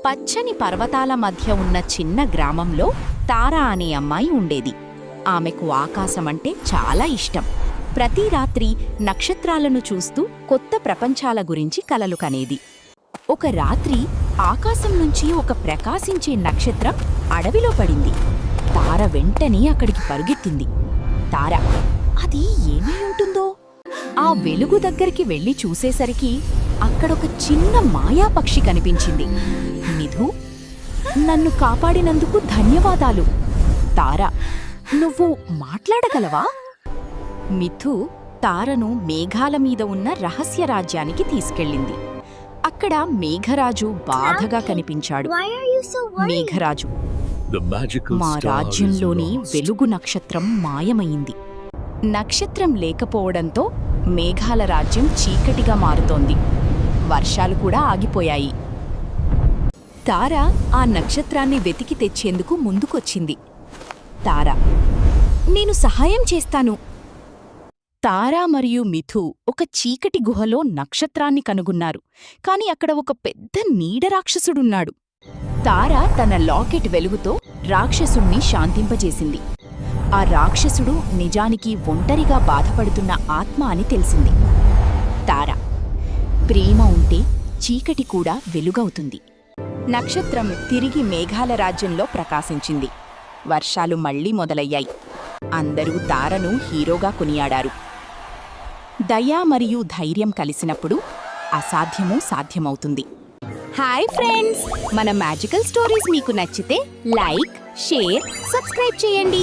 పచ్చని పర్వతాల మధ్య ఉన్న చిన్న గ్రామంలో తారా అనే అమ్మాయి ఉండేది. ఆమెకు ఆకాశమంటే చాలా ఇష్టం. ప్రతి రాత్రి నక్షత్రాలను చూస్తూ కొత్త ప్రపంచాల గురించి కలలు కనేది. ఒక రాత్రి ఆకాశం నుంచి ఒక ప్రకాశించే నక్షత్రం అడవిలో పడింది. తార వెంటనే అక్కడికి పరుగెత్తింది. తార అది ఏమై ఉంటుందో ఆ వెలుగు దగ్గరికి వెళ్లి చూసేసరికి అక్కడొక చిన్న మాయాపక్షి కనిపించింది. మిథు, నన్ను కాపాడినందుకు ధన్యవాదాలు. తార, నువ్వు మాట్లాడగలవా? మిథు తారను మేఘాల మీద ఉన్న రహస్య రాజ్యానికి తీసుకెళ్ళింది. అక్కడ మేఘరాజు బాధగా కనిపించాడు. మేఘరాజు, మా రాజ్యంలోని వెలుగు నక్షత్రం మాయమైంది. నక్షత్రం లేకపోవడంతో మేఘాల రాజ్యం చీకటిగా మారుతోంది. వర్షాలు కూడా ఆగిపోయాయి. తార ఆ నక్షత్రాన్ని వెతికి తెచ్చేందుకు ముందుకొచ్చింది. తార, నేను సహాయం చేస్తాను. తారా మరియు మిథు ఒక చీకటి గుహలో నక్షత్రాన్ని కనుగొన్నారు. కాని అక్కడ ఒక పెద్ద నీడ రాక్షసుడున్నాడు. తార తన లాకెట్ వెలుగుతో రాక్షసుణ్ణి శాంతింపజేసింది. ఆ రాక్షసుడు నిజానికి ఒంటరిగా బాధపడుతున్న ఆత్మ అని తెలిసింది. తార, ప్రేమ ఉంటే చీకటి కూడా వెలుగవుతుంది. నక్షత్రం తిరిగి మేఘాల రాజ్యంలో ప్రకాశించింది. వర్షాలు మళ్లీ మొదలయ్యాయి. అందరూ తారను హీరోగా కొనియాడారు. దయ మరియు ధైర్యం కలిసినప్పుడు అసాధ్యమూ సాధ్యమవుతుంది. హాయ్ ఫ్రెండ్స్, మన మ్యాజికల్ స్టోరీస్ మీకు నచ్చితే లైక్, షేర్, సబ్స్క్రైబ్ చేయండి.